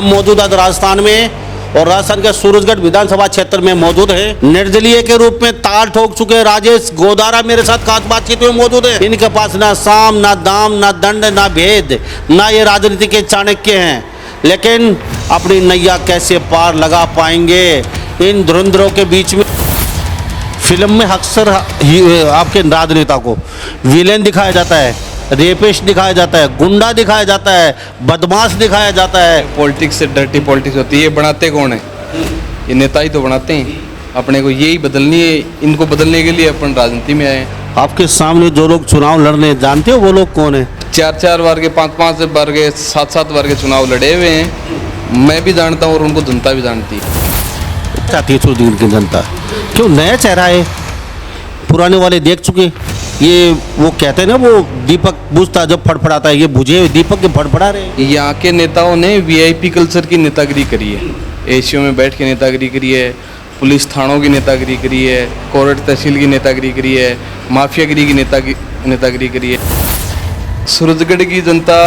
हम मौजूद आज राजस्थान में और राजस्थान के सूरजगढ़ विधानसभा क्षेत्र में मौजूद है। निर्दलीय के रूप में ताल ठोक चुके राजेश गोदारा मेरे साथ खास बातचीत में मौजूद है। इनके पास ना साम ना दाम ना दंड ना भेद ना ये राजनीति के चाणक्य हैं, लेकिन अपनी नैया कैसे पार लगा पाएंगे इन धुरंधरों के बीच में। फिल्म में अक्सर आपके राजनेता को विलेन दिखाया जाता है, रेपिस्ट दिखाया जाता है, गुंडा दिखाया जाता है, बदमाश दिखाया जाता है। पॉलिटिक्स से डर्टी पॉलिटिक्स होती है। ये बनाते कौन है? ये नेता ही तो बनाते हैं। अपने को यही बदलनी है, इनको बदलने के लिए अपन राजनीति में आए हैं। आपके सामने जो लोग चुनाव लड़ रहे हैं, जानते हो वो लोग कौन है? 4-4 बार के 5-5 बार के 7-7 बार के चुनाव लड़े हुए हैं। मैं भी जानता हूँ और उनको जनता भी जानती है। चाहती है सूरजगढ़ की जनता, क्यों नया चेहरा है? पुराने वाले देख चुके। ये वो कहते हैं ना, वो दीपक बुझता जब फड़फड़ाता है, ये बुझे हुए दीपक के फड़फड़ा रहे। यहाँ के नेताओं ने वीआईपी कल्चर की नेतागिरी करी है। एसीओ में बैठ के नेतागिरी करी है, पुलिस थानों की नेतागिरी करी है, कोर्ट तहसील की नेतागिरी करी है, माफियागिरी की नेतागिरी करी है। सूरजगढ़ की जनता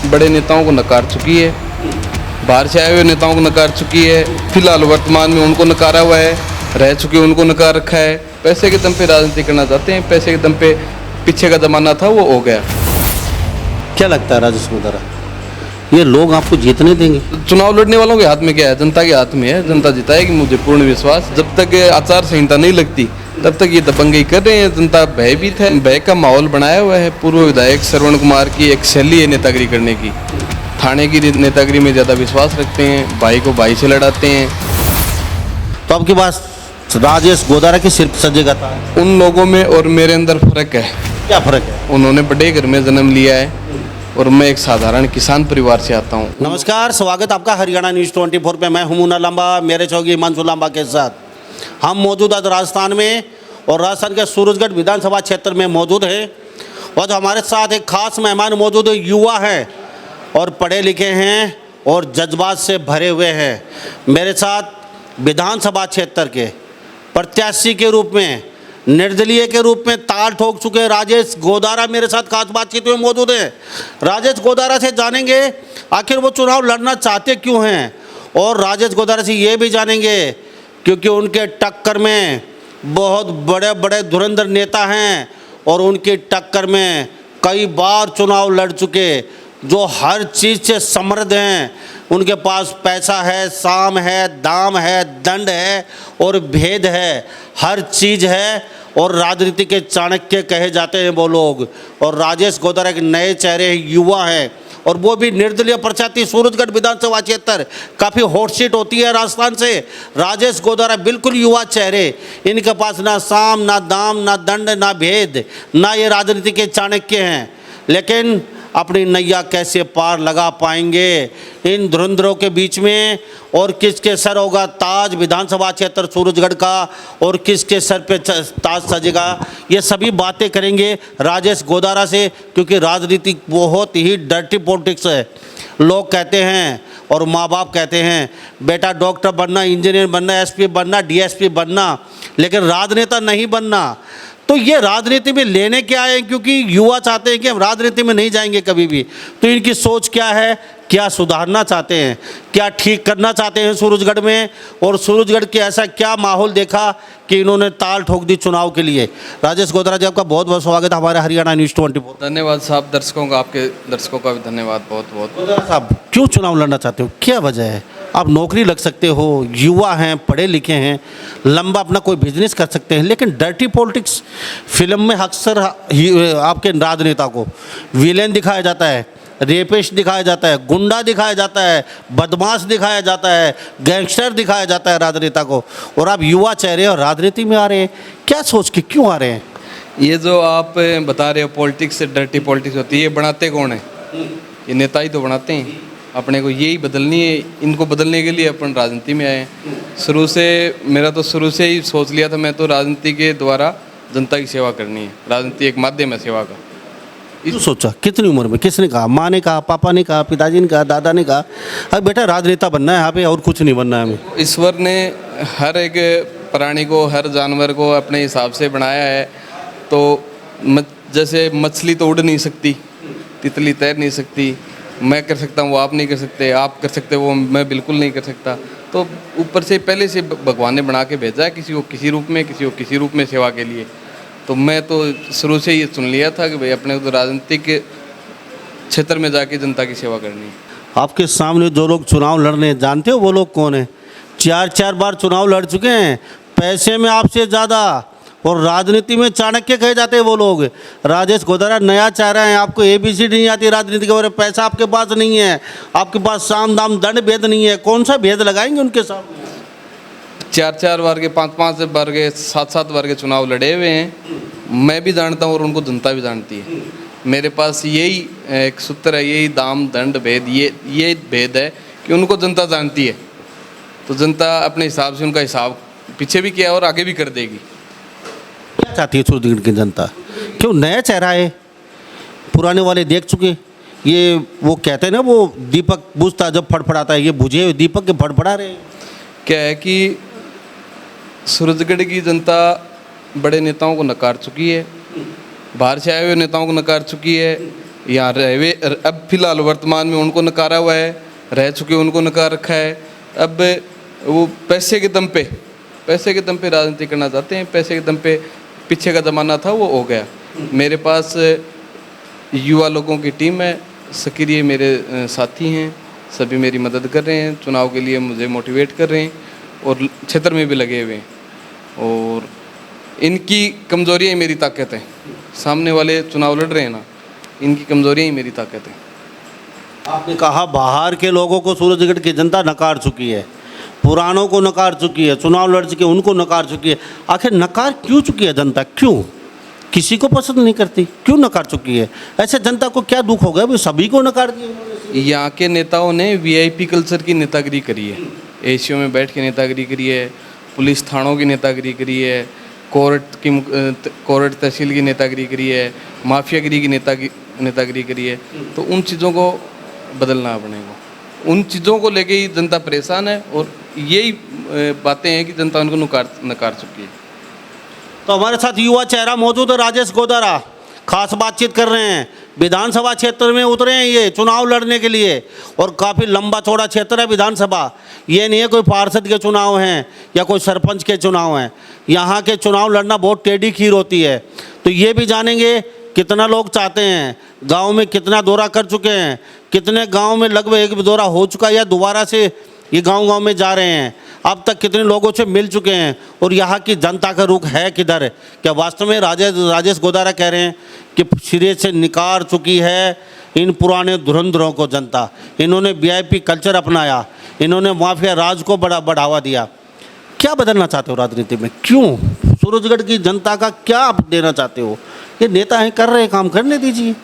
बड़े नेताओं को नकार चुकी है, बाहर से आए हुए नेताओं को नकार चुकी है। फिलहाल वर्तमान में उनको नकारा हुआ है, रह चुके उनको नकार रखा है। पैसे के दम पे राजनीति करना चाहते हैं, पैसे के दम पे पीछे का जमाना था वो हो गया। क्या लगता है राजेश गोदारा, ये लोग आपको जीतने देंगे? चुनाव लड़ने वालों के हाथ में क्या है? जनता के हाथ में है। जनता जिताएगी, मुझे पूर्ण विश्वास। जब तक आचार संहिता नहीं लगती तब तक ये दबंगई कर रहे हैं। जनता भयभीत है, भय का माहौल बनाया हुआ है। पूर्व विधायक श्रवण कुमार की एक शैली है नेतागिरी करने की। थाने की नेतागिरी में ज़्यादा विश्वास रखते हैं, भाई को भाई से लड़ाते हैं। तो आपके पास राजेश गोदारा की सिर्फ सजेगा था। उन लोगों में और मेरे अंदर फर्क है। क्या फर्क है? उन्होंने बड़े घर में जन्म लिया है और मैं एक साधारण किसान परिवार से आता हूँ। नमस्कार, स्वागत आपका हरियाणा न्यूज़ 24 पे। मैं हूं मुन्ना लांबा, मेरे चौकी हिमांशु लांबा के साथ। हम मौजूद आज राजस्थान में और राजस्थान के सूरजगढ़ विधानसभा क्षेत्र में मौजूद है। और हमारे साथ एक खास मेहमान मौजूद है, युवा हैं और पढ़े लिखे हैं और जज्बात से भरे हुए हैं। मेरे साथ विधानसभा क्षेत्र के प्रत्याशी के रूप में, निर्दलीय के रूप में ताल ठोक चुके राजेश गोदारा मेरे साथ खास बातचीत में मौजूद है। राजेश गोदारा से जानेंगे आखिर वो चुनाव लड़ना चाहते क्यों हैं, और राजेश गोदारा से ये भी जानेंगे क्योंकि उनके टक्कर में बहुत बड़े बड़े धुरंधर नेता हैं और उनकी टक्कर में कई बार चुनाव लड़ चुके, जो हर चीज़ से समृद्ध हैं। उनके पास पैसा है, साम है, दाम है, दंड है और भेद है, हर चीज़ है। और राजनीति के चाणक्य कहे जाते हैं वो लोग। और राजेश गोदारा के नए चेहरे युवा हैं और वो भी निर्दलीय प्रत्याशी। सूरजगढ़ विधानसभा क्षेत्र काफ़ी हॉट सीट होती है राजस्थान से। राजेश गोदारा बिल्कुल युवा चेहरे, इनके पास ना साम ना दाम ना दंड ना भेद ना ये राजनीति के चाणक्य हैं, लेकिन अपनी नैया कैसे पार लगा पाएंगे इन धुरंधरों के बीच में। और किसके सर होगा ताज विधानसभा क्षेत्र सूरजगढ़ का, और किसके सर पे ताज सजेगा, ये सभी बातें करेंगे राजेश गोदारा से। क्योंकि राजनीति बहुत ही डर्टी पॉलिटिक्स है। लोग कहते हैं और माँ बाप कहते हैं बेटा डॉक्टर बनना, इंजीनियर बनना, एसपी बनना, डीएसपी बनना, लेकिन राजनेता नहीं बनना। तो ये राजनीति में लेने क्या है? क्योंकि युवा चाहते हैं कि हम राजनीति में नहीं जाएंगे कभी भी। तो इनकी सोच क्या है? क्या सुधारना चाहते हैं, क्या ठीक करना चाहते हैं सूरजगढ़ में, और सूरजगढ़ के ऐसा क्या माहौल देखा कि इन्होंने ताल ठोक दी चुनाव के लिए। राजेश गोदारा जी, आपका बहुत बहुत स्वागत है हमारे हरियाणा न्यूज़ 24। धन्यवाद साहब, दर्शकों का, आपके दर्शकों का भी धन्यवाद बहुत बहुत। गोदारा साहब, क्यों चुनाव लड़ना चाहते हो, क्या वजह है? आप नौकरी लग सकते हो, युवा हैं, पढ़े लिखे हैं, लंबा अपना कोई बिजनेस कर सकते हैं, लेकिन डर्टी पॉलिटिक्स। फिल्म में अक्सर आपके राजनेता को विलेन दिखाया जाता है, रेपिस्ट दिखाया जाता है, गुंडा दिखाया जाता है, बदमाश दिखाया जाता है, गैंगस्टर दिखाया जाता है राजनेता को। और आप युवा चेहरे और राजनीति में आ रहे हैं, क्या सोच के क्यों आ रहे हैं? ये जो आप बता रहे हो पॉलिटिक्स से डर्टी पॉलिटिक्स होती है, ये बनाते कौन है? ये नेता ही तो बनाते हैं। अपने को यही बदलनी है, इनको बदलने के लिए अपन राजनीति में आए हैं। शुरू से मेरा तो शुरू से ही सोच लिया था, मैं तो राजनीति के द्वारा जनता की सेवा करनी है। राजनीति एक माध्यम है सेवा का। क्यों सोचा? कितनी उम्र में? किसने कहा? माँ ने कहा, पापा ने कहा, पिताजी ने कहा, दादा ने कहा अरे बेटा राजनेता बनना है यहाँ पे, और कुछ नहीं बनना है हमें? ईश्वर ने हर एक प्राणी को, हर जानवर को अपने हिसाब से बनाया है। तो जैसे मछली तो उड़ नहीं सकती, तितली तैर नहीं सकती, मैं कर सकता हूँ वो आप नहीं कर सकते, आप कर सकते वो मैं बिल्कुल नहीं कर सकता। तो ऊपर से पहले से भगवान ने बना के भेजा है, किसी को किसी रूप में, किसी को किसी रूप में सेवा के लिए। तो मैं तो शुरू से ये सुन लिया था कि भाई अपने को तो राजनीतिक क्षेत्र में जाके जनता की सेवा करनी है। आपके सामने जो लोग चुनाव लड़ रहे हैं, जानते हो वो लोग कौन है? 4-4 बार चुनाव लड़ चुके हैं, पैसे में आपसे ज़्यादा, और राजनीति में चाणक्य कहे जाते हैं वो लोग। राजेश गोदारा नया चेहरा है, आपको ABCD नहीं आती राजनीति के बारे में, पैसा आपके पास नहीं है, आपके पास साम दाम दंड भेद नहीं है, कौन सा भेद लगाएंगे उनके सामने? 4-4 बार के, 5-5 बार के, 7-7 बार के चुनाव लड़े हुए हैं। मैं भी जानता हूँ और उनको जनता भी जानती है। मेरे पास यही एक सूत्र है, यही दाम दंड भेद, ये भेद है कि उनको जनता जानती है। तो जनता अपने हिसाब से उनका हिसाब पीछे भी किया और आगे भी कर देगी। क्या चाहती है सूरजगढ़ की जनता? क्यों नया चेहरा है, पुराने वाले देख चुके। ये वो कहते हैं ना, वो दीपक बुझता जब फड़फड़ाता है, ये बुझे हुए दीपक के फड़फड़ा रहे हैं। क्या है कि सूरजगढ़ की जनता बड़े नेताओं को नकार चुकी है, बाहर से आए हुए नेताओं को नकार चुकी है, यहाँ रहे हुए अब फिलहाल वर्तमान में उनको नकारा हुआ है, रह चुके उनको नकार रखा है। अब वो पैसे के दम पे राजनीति करना चाहते हैं, पैसे के दम पे पीछे का ज़माना था वो हो गया। मेरे पास युवा लोगों की टीम है, सक्रिय मेरे साथी हैं, सभी मेरी मदद कर रहे हैं, चुनाव के लिए मुझे मोटिवेट कर रहे हैं और क्षेत्र में भी लगे हुए हैं। और इनकी कमज़ोरियाँ ही मेरी ताकत है। सामने वाले चुनाव लड़ रहे हैं ना, इनकी कमज़ोरियाँ ही मेरी ताकत है। आपने कहा बाहर के लोगों को सूरजगढ़ की जनता नकार चुकी है, पुरानों को नकार चुकी है, चुनाव लड़ चुके उनको नकार चुकी है। आखिर नकार क्यों चुकी है जनता? क्यों? किसी को पसंद नहीं करती, क्यों नकार चुकी है? ऐसे जनता को क्या दुख हो गया भाई, सभी को नकार दिया? यहाँ के नेताओं ने VIP कल्चर की नेतागिरी करी है, ACO में बैठ के नेतागिरी करी है, पुलिस थानों की नेतागिरी करी है, कोर्ट तहसील की नेतागिरी करी है, माफियागिरी की नेतागिरी करी है। तो उन चीज़ों को बदलना पड़ेगा। उन चीज़ों को लेके ही जनता परेशान है और यही बातें हैं कि जनता उनको नकार चुकी है। तो हमारे साथ युवा चेहरा मौजूद है, राजेश गोदारा, खास बातचीत कर रहे हैं। विधानसभा क्षेत्र में उतरे हैं ये चुनाव लड़ने के लिए, और काफ़ी लंबा चौड़ा क्षेत्र है विधानसभा। ये नहीं है कोई पार्षद के चुनाव हैं या कोई सरपंच के चुनाव हैं। यहाँ के चुनाव लड़ना बहुत टेढ़ी खीर होती है। तो ये भी जानेंगे कितना लोग चाहते हैं, गांव में कितना दौरा कर चुके हैं, कितने गांव में लगभग एक भी दौरा हो चुका है या दोबारा से ये गांव में जा रहे हैं, अब तक कितने लोगों से मिल चुके हैं, और यहाँ की जनता का रुख है किधर? क्या वास्तव में राजेश गोदारा कह रहे हैं कि सिरे से निकार चुकी है इन पुराने धुरंधरों को जनता? इन्होंने VIP कल्चर अपनाया, इन्होंने माफिया राज को बढ़ावा दिया। क्या बदलना चाहते हो राजनीति में? क्यों सूरजगढ़ की जनता का क्या आप देना चाहते हो? ये नेता हैं, कर रहे हैं काम, करने दीजिए।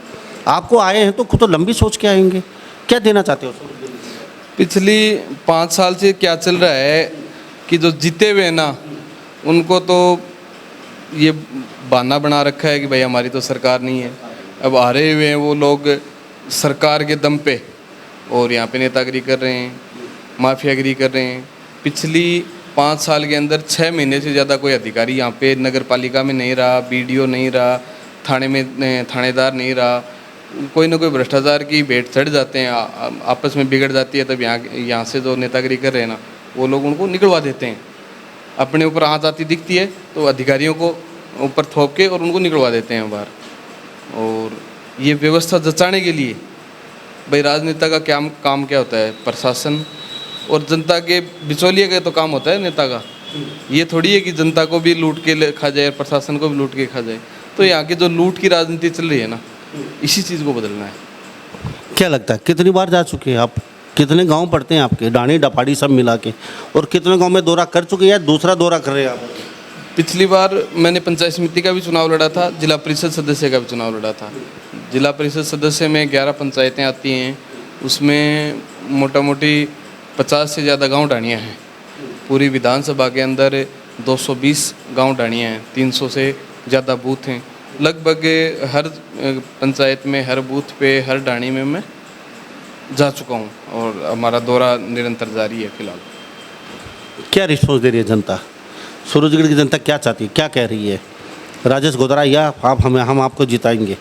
आपको आए हैं तो खुद तो लंबी सोच के आएंगे। क्या देना चाहते हो? पिछली 5 साल से क्या चल रहा है कि जो जीते हुए ना, उनको तो ये बहाना बना रखा है कि भाई हमारी तो सरकार नहीं है। अब हारे हुए हैं वो लोग सरकार के दम पे और यहाँ पे नेतागिरी कर रहे हैं, माफियागिरी कर रहे हैं। पिछली 5 साल के अंदर 6 महीने से ज़्यादा कोई अधिकारी यहाँ पे नगर पालिका में नहीं रहा, BDO नहीं रहा, थाने में थानेदार नहीं रहा। कोई ना कोई भ्रष्टाचार की भेंट चढ़ जाते हैं, आपस में बिगड़ जाती है। तब यहाँ से जो नेतागिरी कर रहे हैं ना, वो लोग उनको निकलवा देते हैं। अपने ऊपर आँच आती दिखती है तो अधिकारियों को ऊपर थोप के और उनको निकलवा देते हैं बाहर। और ये व्यवस्था जचाने के लिए भाई राजनेता का क्या काम क्या होता है? प्रशासन और जनता के बिचौलिए का तो काम होता है नेता का। ये थोड़ी है कि जनता को भी लूट के खा जाए, प्रशासन को भी लूट के खा जाए। तो यहाँ की जो लूट की राजनीति चल रही है ना, इसी चीज़ को बदलना है। क्या लगता है कितनी बार जा चुके हैं आप? कितने गांव पड़ते हैं आपके, डाणी डपाड़ी सब मिला के, और कितने गांव में दौरा कर चुके हैं या दूसरा दौरा कर रहे हैं आप? पिछली बार मैंने पंचायत समिति का भी चुनाव लड़ा था, जिला परिषद सदस्य का भी चुनाव लड़ा था। जिला परिषद सदस्य में 11 पंचायतें आती हैं, उसमें मोटा मोटी 50 से ज़्यादा गाँव डाणियाँ हैं। पूरी विधानसभा के अंदर 220 गाँव डाणियाँ हैं, 300 से ज़्यादा बूथ हैं। लगभग हर पंचायत में, हर बूथ पे, हर डाणी में मैं जा चुका हूँ और हमारा दौरा निरंतर जारी है फिलहाल। क्या रिस्पॉन्स दे रही है जनता? सूरजगढ़ की जनता क्या चाहती है, क्या कह रही है? राजेश गोदारा या आप हम आपको जिताएंगे,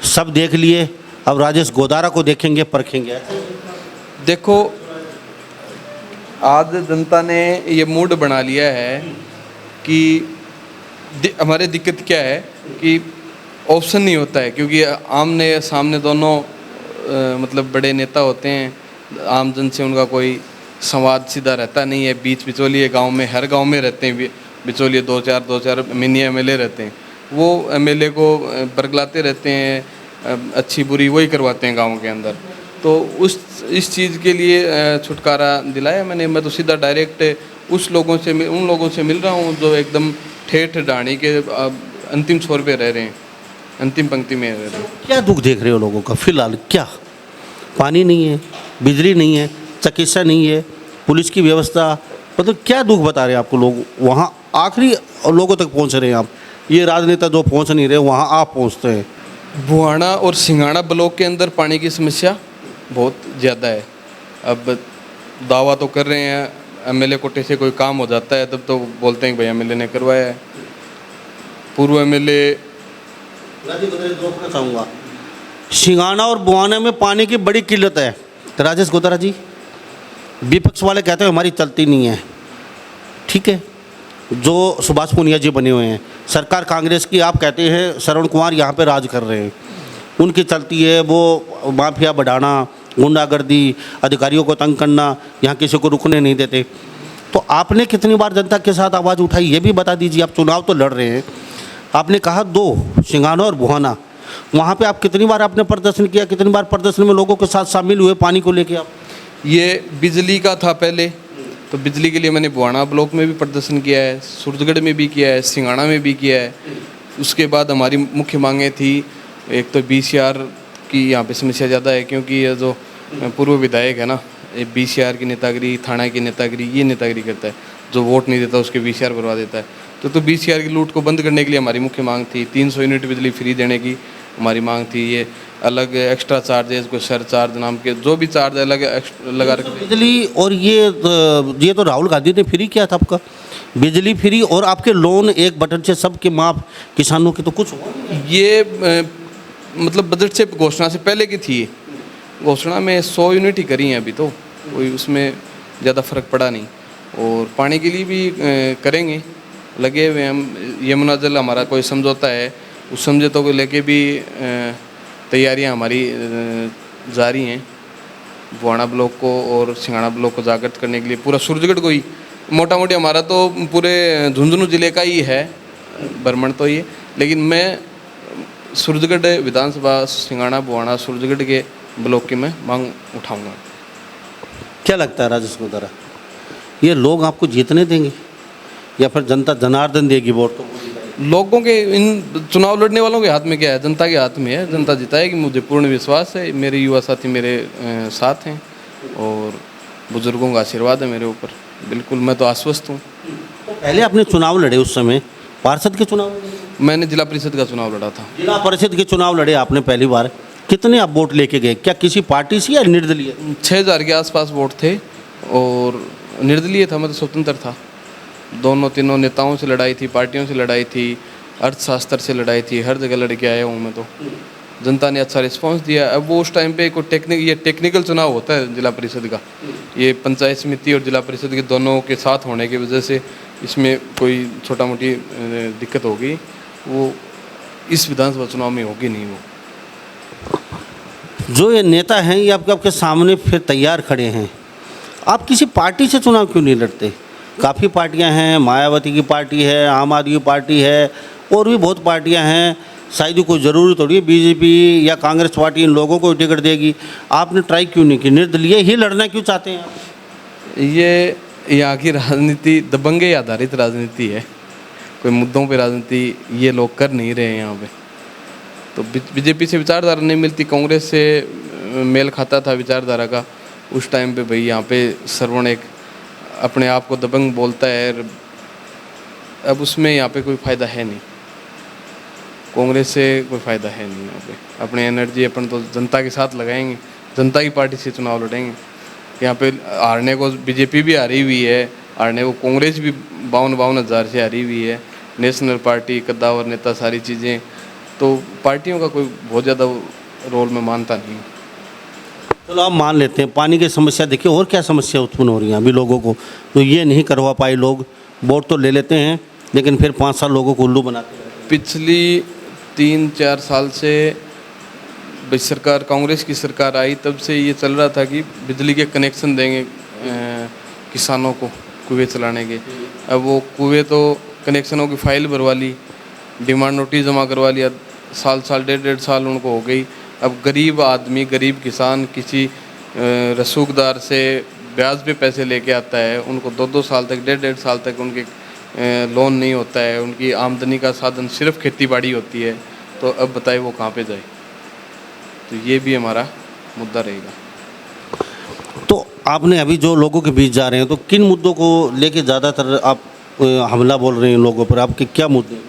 सब देख लिए, अब राजेश गोदारा को देखेंगे, परखेंगे। देखो, आज जनता ने ये मूड बना लिया है कि हमारे दिक्कत क्या है कि ऑप्शन नहीं होता है, क्योंकि आमने सामने दोनों मतलब बड़े नेता होते हैं, आम जन से उनका कोई संवाद सीधा रहता नहीं है। बीच बिचौलिए गांव में, हर गांव में रहते हैं बिचौलिए, दो चार मिनी एमएलए रहते हैं। वो एमएलए को बरगलाते रहते हैं, अच्छी बुरी वही करवाते हैं गांव के अंदर। तो इस चीज़ के लिए छुटकारा दिलाया मैंने। मैं तो सीधा डायरेक्ट उन लोगों से मिल रहा हूँ जो एकदम ठेठ ढाणी के अंतिम छोर पे रह रहे हैं, अंतिम पंक्ति में रह रहे हैं। क्या दुख देख रहे हो लोगों का फिलहाल? क्या पानी नहीं है, बिजली नहीं है, चिकित्सा नहीं है, पुलिस की व्यवस्था, मतलब क्या दुख बता रहे हैं आपको लोग? वहाँ आखिरी लोगों तक पहुँच रहे हैं आप, ये राजनेता जो पहुँच नहीं रहे वहाँ आप पहुँचते हैं। बुहाना और सिंघाड़ा ब्लॉक के अंदर पानी की समस्या बहुत ज़्यादा है। अब दावा तो कर रहे हैं एमएलए कोटे से कोई काम हो जाता है तब तो बोलते हैं कि भाई एमएलए ने करवाया है। पूर्व एमएलए चाहूँगा, सिंघाना और बुहाना में पानी की बड़ी किल्लत है। तो राजेश गोदारा जी, विपक्ष वाले कहते हैं हमारी चलती नहीं है, ठीक है, जो सुभाष पुनिया जी बने हुए हैं, सरकार कांग्रेस की, आप कहते हैं श्रवण कुमार यहाँ पे राज कर रहे हैं, उनकी चलती है। वो माफिया बढ़ाना, गुंडागर्दी, अधिकारियों को तंग करना, यहाँ किसी को रुकने नहीं देते। तो आपने कितनी बार जनता के साथ आवाज़ उठाई, ये भी बता दीजिए। आप चुनाव तो लड़ रहे हैं, आपने कहा दो, सिंघाना और बुहाना, वहाँ पे आप कितनी बार आपने प्रदर्शन किया, कितनी बार प्रदर्शन में लोगों के साथ शामिल हुए पानी को लेके आप? ये बिजली का था पहले, तो बिजली के लिए मैंने बुहाना ब्लॉक में भी प्रदर्शन किया है, सूरजगढ़ में भी किया है, सिंघाना में भी किया है। उसके बाद हमारी मुख्य मांगें थी, एक तो बीसीआर की यहाँ पे समस्या ज़्यादा है, क्योंकि ये जो पूर्व विधायक है ना, ये बीसीआर की नेतागिरी, थाना की नेतागिरी, ये नेतागिरी करता है। जो वोट नहीं देता उसके बीसीआर करवा देता है। तो बीसीआर की लूट को बंद करने के लिए हमारी मुख्य मांग थी। 300 यूनिट बिजली फ्री देने की हमारी मांग थी। ये अलग एक्स्ट्रा चार्जेस, कोई सर चार्ज नाम के जो भी चार्ज अलग लगा रखे बिजली। और ये तो राहुल गांधी ने फ्री किया था आपका, बिजली फ्री, और आपके लोन एक बटन से सबके माफ, किसानों के तो कुछ हुआ? ये मतलब बजट से घोषणा से पहले की थी। घोषणा में 100 यूनिट ही करी हैं अभी, तो कोई उसमें ज़्यादा फर्क पड़ा नहीं। और पानी के लिए भी करेंगे, लगे हुए हम। यमुना जल हमारा कोई समझौता है, उस समझौते को लेके भी तैयारियां हमारी जारी हैं। बुहाना ब्लॉक को और सिंघाना ब्लॉक को जागृत करने के लिए पूरा सूरजगढ़ को ही, मोटा मोटी हमारा तो पूरे झुंझुनू जिले का ही है भ्रमण तो ये, लेकिन मैं सूरजगढ़ विधानसभा, सिंघाना, बुहाना, सूरजगढ़ के ब्लॉक की मैं मांग उठाऊंगा। क्या लगता है राजेश गोदारा, ये लोग आपको जीतने देंगे या फिर जनता जनार्दन देगी वोट? तो लोगों के, इन चुनाव लड़ने वालों के हाथ में क्या है, जनता के हाथ में है। जनता जिताएगी, मुझे पूर्ण विश्वास है। मेरे युवा साथी मेरे साथ हैं और बुजुर्गों का आशीर्वाद है मेरे ऊपर। बिल्कुल, मैं तो आश्वस्त हूँ। पहले आपने चुनाव लड़े, उस समय पार्षद के चुनाव लड़े? मैंने जिला परिषद का चुनाव लड़ा था। जिला परिषद के चुनाव लड़े आपने पहली बार, कितने आप वोट लेके गए? क्या किसी पार्टी से या निर्दलीय? 6000 के आसपास वोट थे और निर्दलीय था, मैं तो स्वतंत्र था। दोनों तीनों नेताओं से लड़ाई थी, पार्टियों से लड़ाई थी, अर्थशास्त्र से लड़ाई थी, हर जगह लड़ के आया हूँ मैं। तो जनता ने अच्छा रिस्पांस दिया। अब वो उस टाइम पे कोई ये टेक्निकल चुनाव होता है जिला परिषद का, ये पंचायत समिति और जिला परिषद के दोनों के साथ होने की वजह से इसमें कोई छोटा मोटी दिक्कत होगी, वो इस विधानसभा चुनाव में होगी नहीं। वो जो ये नेता हैं ये आपके सामने फिर तैयार खड़े हैं, आप किसी पार्टी से चुनाव क्यों नहीं लड़ते? काफ़ी पार्टियां हैं, मायावती की पार्टी है, आम आदमी पार्टी है, और भी बहुत पार्टियां हैं। शायद कोई ज़रूरी थोड़ी है बीजेपी या कांग्रेस पार्टी इन लोगों को टिकट देगी। आपने ट्राई क्यों नहीं की? निर्दलीय ही लड़ना क्यों चाहते हैं आप? ये यहाँ की राजनीति दबंगे आधारित राजनीति है, कोई मुद्दों पे राजनीति ये लोग कर नहीं रहे हैं यहाँ पे। तो बीजेपी से विचारधारा नहीं मिलती, कांग्रेस से मेल खाता था विचारधारा का उस टाइम पे। भाई यहाँ पे श्रवण एक अपने आप को दबंग बोलता है, अब उसमें यहाँ पे कोई फ़ायदा है नहीं। कांग्रेस से कोई फ़ायदा है नहीं यहाँ पे। अपनी एनर्जी अपन तो जनता के साथ लगाएंगे, जनता की पार्टी से चुनाव लड़ेंगे। यहाँ पे हारने को बीजेपी भी हारी हुई है, हारने को कांग्रेस भी 52 हज़ार से हारी हुई है, नेशनल पार्टी, कद्दावर नेता, सारी चीज़ें। तो पार्टियों का कोई बहुत ज़्यादा रोल मैं मानता नहीं हूँ। चलो आप मान लेते हैं पानी की समस्या, देखिए और क्या समस्या उत्पन्न हो रही है अभी लोगों को, तो ये नहीं करवा पाए लोग, वोट तो ले लेते हैं लेकिन फिर 5 साल लोगों को उल्लू बनाते हैं। पिछली 3-4 साल से सरकार, कांग्रेस की सरकार आई तब से ये चल रहा था कि बिजली के कनेक्शन देंगे किसानों को कुएं चलाने के। अब वो कुएं तो कनेक्शनों की फाइल भरवा ली, डिमांड नोटिस जमा करवा लिया, साल 1.5 साल उनको हो गई। अब गरीब आदमी, गरीब किसान किसी रसूखदार से ब्याज पे पैसे लेके आता है, उनको 2-2 साल तक, 1.5 साल तक उनके लोन नहीं होता है, उनकी आमदनी का साधन सिर्फ खेती बाड़ी होती है, तो अब बताइए वो कहाँ पे जाए। तो ये भी हमारा मुद्दा रहेगा। तो आपने अभी जो लोगों के बीच जा रहे हैं तो किन मुद्दों को लेके ज़्यादातर आप हमला बोल रहे हैं लोगों पर, आपके क्या मुद्दे हैं?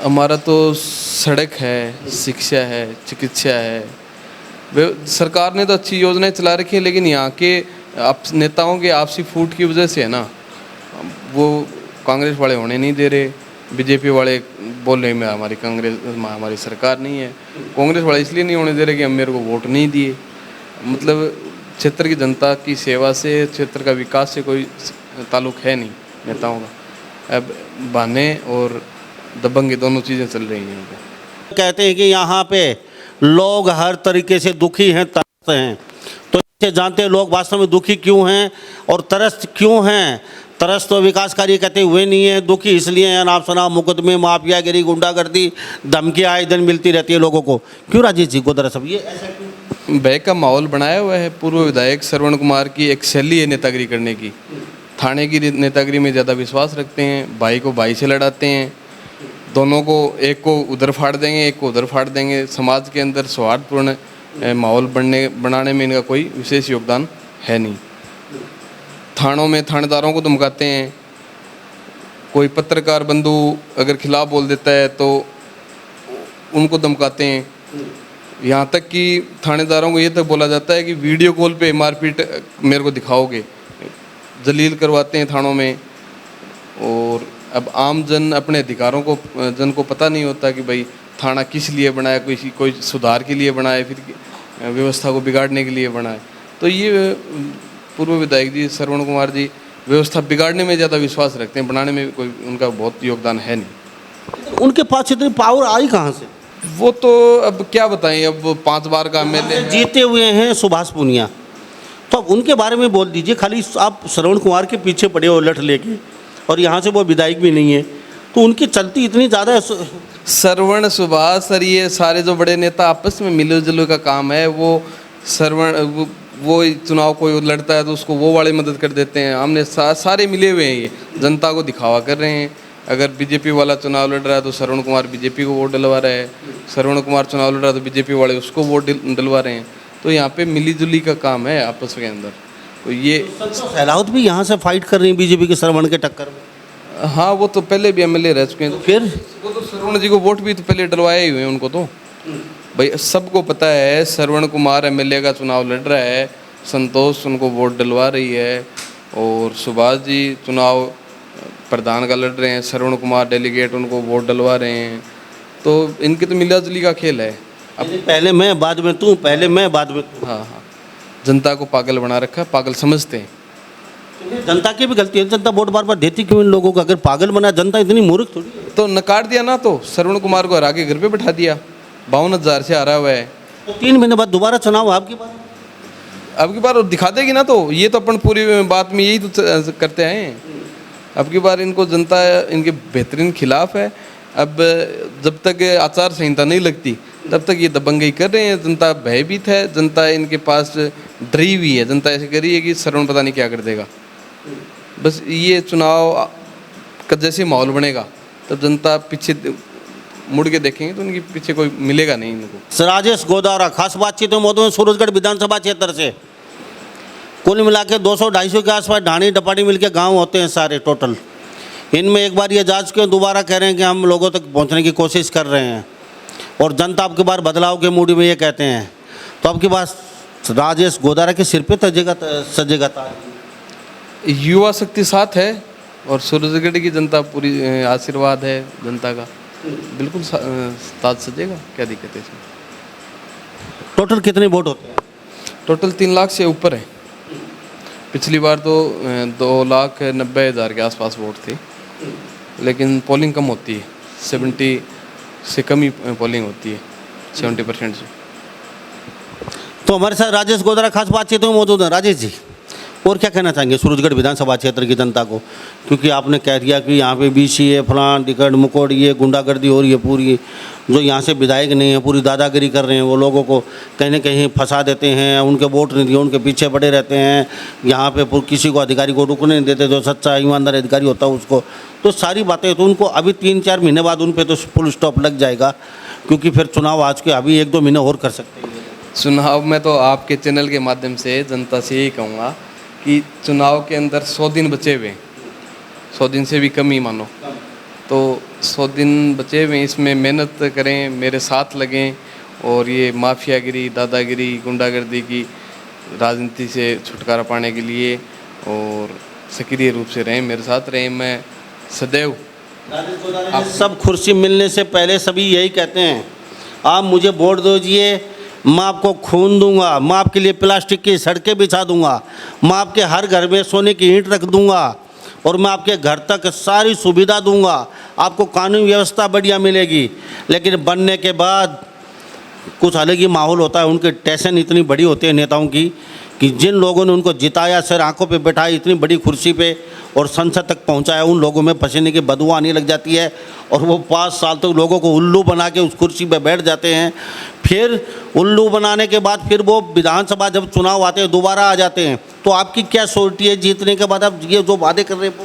हमारा तो सड़क है, शिक्षा है, चिकित्सा है। सरकार ने तो अच्छी योजनाएं चला रखी है, लेकिन यहाँ के नेताओं के आपसी फूट की वजह से है ना, वो कांग्रेस वाले होने नहीं दे रहे, बीजेपी वाले बोल रहे हैं हमारी हमारी सरकार नहीं है। कांग्रेस वाले इसलिए नहीं होने दे रहे कि हम मेरे को वोट नहीं दिए। मतलब क्षेत्र की जनता की सेवा से, क्षेत्र का विकास से कोई ताल्लुक है नहीं नेताओं का। अब बहाने और दबंगे दोनों चीज़ें चल रही हैं यहाँ पे। कहते हैं कि यहाँ पे लोग हर तरीके से दुखी हैं, तरस हैं, तो इससे जानते हैं लोग वास्तव में दुखी क्यों हैं और तरस क्यों हैं। तरस तो विकास कार्य कहते हुए नहीं है, दुखी इसलिए हैं अनाप शनाप मुकदमे, माफियागिरी, गुंडागर्दी, धमकियाँ आए दिन मिलती रहती है लोगों को। क्यों राजेश जी गोदरा सब ये ऐसा क्यों? भय का माहौल बनाया हुआ है। पूर्व विधायक श्रवण कुमार की एक शैली है नेतागिरी करने की। थाने की नेतागिरी में ज़्यादा विश्वास रखते हैं, भाई को भाई से लड़ाते हैं, दोनों को, एक को उधर फाड़ देंगे, एक को उधर फाड़ देंगे। समाज के अंदर सौहार्दपूर्ण माहौल बनाने में इनका कोई विशेष योगदान है नहीं। थानों में थानेदारों को धमकाते हैं, कोई पत्रकार बंधु अगर खिलाफ बोल देता है तो उनको धमकाते हैं। यहाँ तक कि थानेदारों को ये तक बोला जाता है कि वीडियो कॉल पे मारपीट मेरे को दिखाओगे, जलील करवाते हैं थानों में। और अब आम जन अपने अधिकारों को, जन को पता नहीं होता कि भाई थाना किस लिए बनाया, कोई सुधार के लिए बनाए, फिर व्यवस्था को बिगाड़ने के लिए बनाए। तो ये पूर्व विधायक जी श्रवण कुमार जी व्यवस्था बिगाड़ने में ज़्यादा विश्वास रखते हैं, बनाने में कोई उनका बहुत योगदान है नहीं। उनके पास इतनी पावर आई कहाँ से? वो तो अब क्या बताएं, अब 5 बार का एमएलए जीते हुए हैं सुभाष पुनिया, तो अब उनके बारे में बोल दीजिए। खाली आप श्रवण कुमार के पीछे पड़े हो लठ लेके, और यहाँ से वो विधायक भी नहीं है, तो उनकी चलती इतनी ज़्यादा है। श्रवण, सुभाष और ये सारे जो बड़े नेता आपस में मिलो जुलो का काम है। वो श्रवण वो चुनाव कोई लड़ता है तो उसको वो वाले मदद कर देते हैं। हमने सारे मिले हुए हैं, ये जनता को दिखावा कर रहे हैं। अगर बीजेपी वाला चुनाव लड़ रहा है तो श्रवण कुमार बीजेपी को वोट डलवा रहा है, श्रवण कुमार चुनाव लड़ रहा है तो बीजेपी वाले उसको वोट डलवा रहे हैं। तो यहाँ पे मिली जुली का काम है आपस के अंदर। तो ये फैलावत भी यहाँ से फाइट कर रही है बीजेपी के श्रवण के टक्कर में। हाँ, वो तो पहले भी एमएलए रह चुके हैं, तो फिर वो तो श्रवण जी को वोट भी तो पहले डलवाए ही हुए हैं उनको। तो भाई सबको पता है श्रवण कुमार एमएलए का चुनाव लड़ रहा है, संतोष उनको वोट डलवा रही है, और सुभाष जी चुनाव प्रधान का लड़ रहे हैं, श्रवण कुमार डेलीगेट उनको वोट डलवा रहे हैं। तो इनके तो मिला जुली का खेल है। अब पहले मैं बाद में तू, पहले मैं बाद में तू। हाँ, जनता को पागल बना रखा है, पागल समझते हैं। जनता की भी गलती है, जनता वोट बार बार देती क्यों इन लोगों को? अगर पागल बना, जनता इतनी मूर्ख थोड़ी है। तो नकार दिया ना, तो श्रवण कुमार को हरा के घर पे बैठा दिया, 52,000 से हारा हुआ है। तो 3 महीने बाद दोबारा चुनाव आपकी बात, अब की बार दिखा देगी ना। तो ये तो अपन पूरी बात में यही तो करते हैं। अब की बार इनको जनता इनके बेहतरीन खिलाफ है। अब जब तक आचार संहिता नहीं लगती तब तक ये दबंगई कर रहे हैं। जनता भयभीत है, जनता इनके पास डरी हुई है। जनता ऐसे कर रही है कि श्रवण पता नहीं क्या कर देगा। बस ये चुनाव का जैसे माहौल बनेगा तब जनता पीछे मुड़ के देखेंगे तो उनके पीछे कोई मिलेगा नहीं इनको। राजेश गोदारा खास बातचीत में मौजूद है सूरजगढ़ विधानसभा क्षेत्र से। कुल मिला के 200-250 के आसपास ढाणी डपाटी मिल के गाँव होते हैं सारे टोटल। इनमें एक बार ये जा चुके हैं, दोबारा कह रहे हैं कि हम लोगों तक पहुंचने की कोशिश कर रहे हैं, और जनता अब की बार बदलाव के मूड में ये कहते हैं। तो अब की बार राजेश गोदारा के सिर पे सजेगा ताज। युवा शक्ति साथ है और सूरजगढ़ की जनता पूरी आशीर्वाद है जनता का, बिल्कुल ताज सजेगा, क्या दिक्कत है इसमें। टोटल कितने वोट होते हैं? टोटल 3 लाख से ऊपर है। पिछली बार तो 2,90,000 के आसपास वोट थे, लेकिन पोलिंग कम होती है, 70 से कम ही पोलिंग होती है, 70% से। तो हमारे साथ राजेश गोदारा खास बातचीत में मौजूद हैं। राजेश जी, और क्या कहना चाहेंगे सूरजगढ़ विधानसभा क्षेत्र की जनता को, क्योंकि आपने कह दिया कि यहाँ पे BCA फलान टिकट मुकोड़ ये गुंडागर्दी हो रही है पूरी, जो यहाँ से विधायक नहीं है पूरी दादागिरी कर रहे हैं, वो लोगों को कहीं न कहीं फंसा देते हैं, उनके वोट नहीं दिए उनके पीछे पड़े रहते हैं, यहाँ पे किसी को अधिकारी को रुकने नहीं देते, जो सच्चा ईमानदार अधिकारी होता है उसको। तो सारी बातें तो उनको अभी 3-4 महीने बाद उन पर तो फुल स्टॉप लग जाएगा, क्योंकि फिर चुनाव आज के अभी 1-2 महीने और कर सकते हैं। चुनाव में तो आपके चैनल के माध्यम से जनता से यही कहूँगा कि चुनाव के अंदर 100 दिन बचे हुए, 100 दिन से भी कम ही मानो, तो 100 दिन बचे हुए, इसमें मेहनत करें, मेरे साथ लगें और ये माफियागिरी, दादागिरी, गुंडागर्दी की राजनीति से छुटकारा पाने के लिए और सक्रिय रूप से रहें, मेरे साथ रहें। मैं सदैव आप सब कुर्सी मिलने से पहले सभी यही कहते हैं, आप मुझे वोट दीजिए, मैं आपको खून दूंगा, मैं आपके लिए प्लास्टिक की सड़कें बिछा दूंगा, मैं आपके हर घर में सोने की ईंट रख दूंगा और मैं आपके घर तक सारी सुविधा दूंगा, आपको कानूनी व्यवस्था बढ़िया मिलेगी। लेकिन बनने के बाद कुछ अलग ही माहौल होता है, उनकी टेंशन इतनी बड़ी होती है नेताओं की कि जिन लोगों ने उनको जिताया, सिर आंखों पे बैठाया इतनी बड़ी कुर्सी पे और संसद तक पहुंचाया, उन लोगों में पसीने की बदबू आने लग जाती है और वो 5 साल तक लोगों को उल्लू बना के उस कुर्सी पे बैठ जाते हैं। फिर उल्लू बनाने के बाद फिर वो विधानसभा जब चुनाव आते हैं दोबारा आ जाते हैं। तो आपकी क्या सोचती है, जीतने के बाद आप ये जो वादे कर रहे हैं?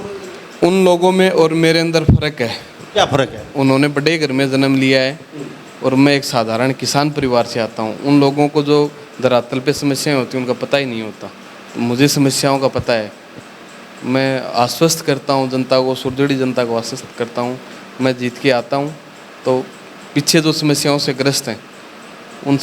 उन लोगों में और मेरे अंदर फ़र्क है। क्या फ़र्क है? उन्होंने बड़े घर में जन्म लिया है और मैं एक साधारण किसान परिवार से आता हूँ। उन लोगों को जो धरातल पे समस्याएं होती हैं उनका पता ही नहीं होता, तो मुझे समस्याओं का पता है। मैं आश्वस्त करता हूँ जनता को, सुरजड़ी जनता को आश्वस्त करता हूँ, मैं जीत के आता हूँ तो पीछे जो समस्याओं से ग्रस्त हैं उन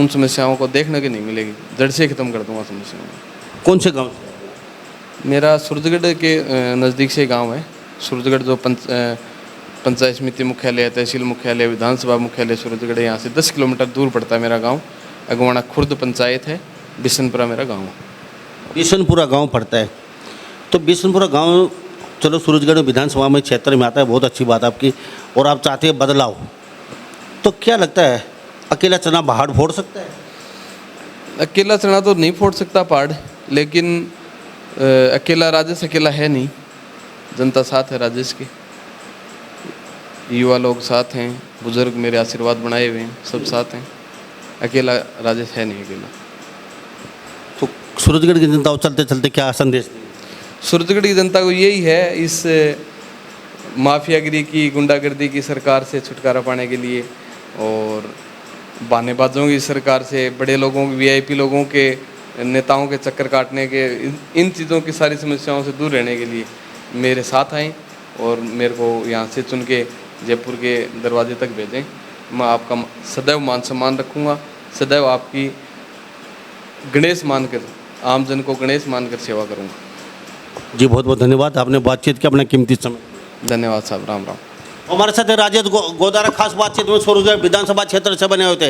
समस्याओं को देखने की नहीं मिलेगी, जड़ से ख़त्म कर दूँगा समस्याओं को। कौन से गाँव से? मेरा सूरजगढ़ के नज़दीक से गांव है। सूरजगढ़ जो पंचायत समिति मुख्यालय, तहसील मुख्यालय, विधानसभा मुख्यालय सूरजगढ़, यहाँ से 10 किलोमीटर दूर पड़ता है मेरा गांव। अगवाना खुर्द पंचायत है, बिशनपुरा मेरा गांव है। बिशनपुरा गांव पड़ता है। तो बिशनपुरा गांव चलो सूरजगढ़ विधानसभा में क्षेत्र में आता है, बहुत अच्छी बात आपकी, और आप चाहते हैं बदलाव। तो क्या लगता है अकेला चना पहाड़ फोड़ सकता है? अकेला चना तो नहीं फोड़ सकता पहाड़, लेकिन अकेला राजेश अकेला है नहीं, जनता साथ है राजेश के, युवा लोग साथ हैं, बुजुर्ग मेरे आशीर्वाद बनाए हुए हैं, सब साथ हैं। अकेला राजेश है नहीं अकेला। तो सूरजगढ़ की जनता को चलते चलते क्या संदेश दें? सूरजगढ़ की जनता को यही है, इस माफियागिरी की, गुंडागर्दी की सरकार से छुटकारा पाने के लिए और बहानेबाजों की सरकार से, बड़े लोगों, VIP लोगों के, नेताओं के चक्कर काटने के, इन चीज़ों की सारी समस्याओं से दूर रहने के लिए मेरे साथ आएँ और मेरे को यहाँ से चुन के जयपुर के दरवाजे तक भेजें। मैं आपका सदैव मान सम्मान रखूँगा, सदैव आपकी गणेश मानकर, आम जन को गणेश मानकर सेवा करूँगा। जी बहुत बहुत धन्यवाद, आपने बातचीत की, अपना कीमती समय। धन्यवाद साहब, राम राम। हमारे साथ राजेश गोदारा खास बातचीत में सूरजगढ़ विधानसभा क्षेत्र से बने हुए थे।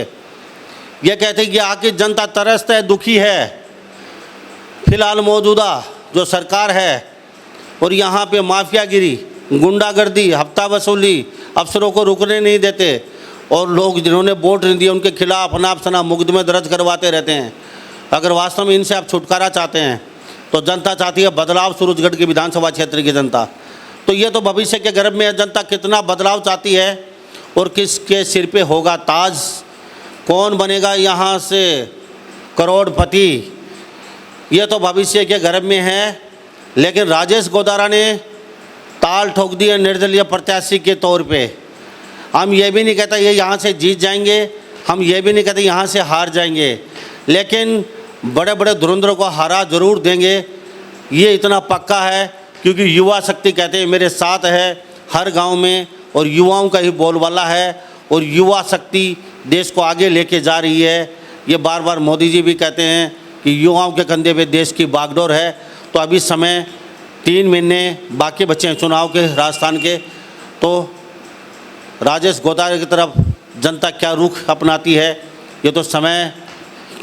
ये कहते हैं कि यहाँ की जनता त्रस्त है, दुखी है। फिलहाल मौजूदा जो सरकार है और यहाँ पे माफियागिरी, गुंडागर्दी, हफ्ता वसूली, अफसरों को रुकने नहीं देते और लोग जिन्होंने वोट नहीं दिए उनके खिलाफ अनाप शनाप मुकदमे दर्ज करवाते रहते हैं। अगर वास्तव में इनसे आप छुटकारा चाहते हैं तो जनता चाहती है बदलाव, सूरजगढ़ की विधानसभा क्षेत्र की जनता। तो ये तो भविष्य के गर्भ में जनता कितना बदलाव चाहती है और किसके सिर पे होगा ताज, कौन बनेगा यहाँ से करोड़पति, ये तो भविष्य के गर्भ में है। लेकिन राजेश गोदारा ने ताल ठोक दी है निर्दलीय प्रत्याशी के तौर पे। हम ये भी नहीं कहते ये यहाँ से जीत जाएंगे, हम ये भी नहीं कहते यहाँ से हार जाएंगे, लेकिन बड़े बड़े धुरंधरों को हरा जरूर देंगे, ये इतना पक्का है। क्योंकि युवा शक्ति कहते हैं मेरे साथ है हर गांव में और युवाओं का ही बोलबाला है और युवा शक्ति देश को आगे लेके जा रही है। ये बार बार मोदी जी भी कहते हैं कि युवाओं के कंधे पे देश की बागडोर है। तो अभी समय 3 महीने बाकी बचे हैं चुनाव के राजस्थान के, तो राजेश गोदारा की तरफ जनता क्या रुख अपनाती है ये तो समय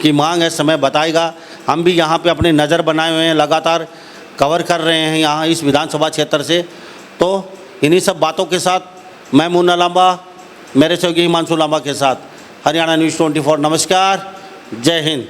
की मांग है, समय बताएगा। हम भी यहाँ पे अपनी नज़र बनाए हुए हैं, लगातार कवर कर रहे हैं यहाँ इस विधानसभा क्षेत्र से। तो इन्हीं सब बातों के साथ मैं मुन्ना लांबा, मेरे सहयोगी हिमांशु लांबा के साथ हरियाणा न्यूज़ 24, नमस्कार, जय हिंद।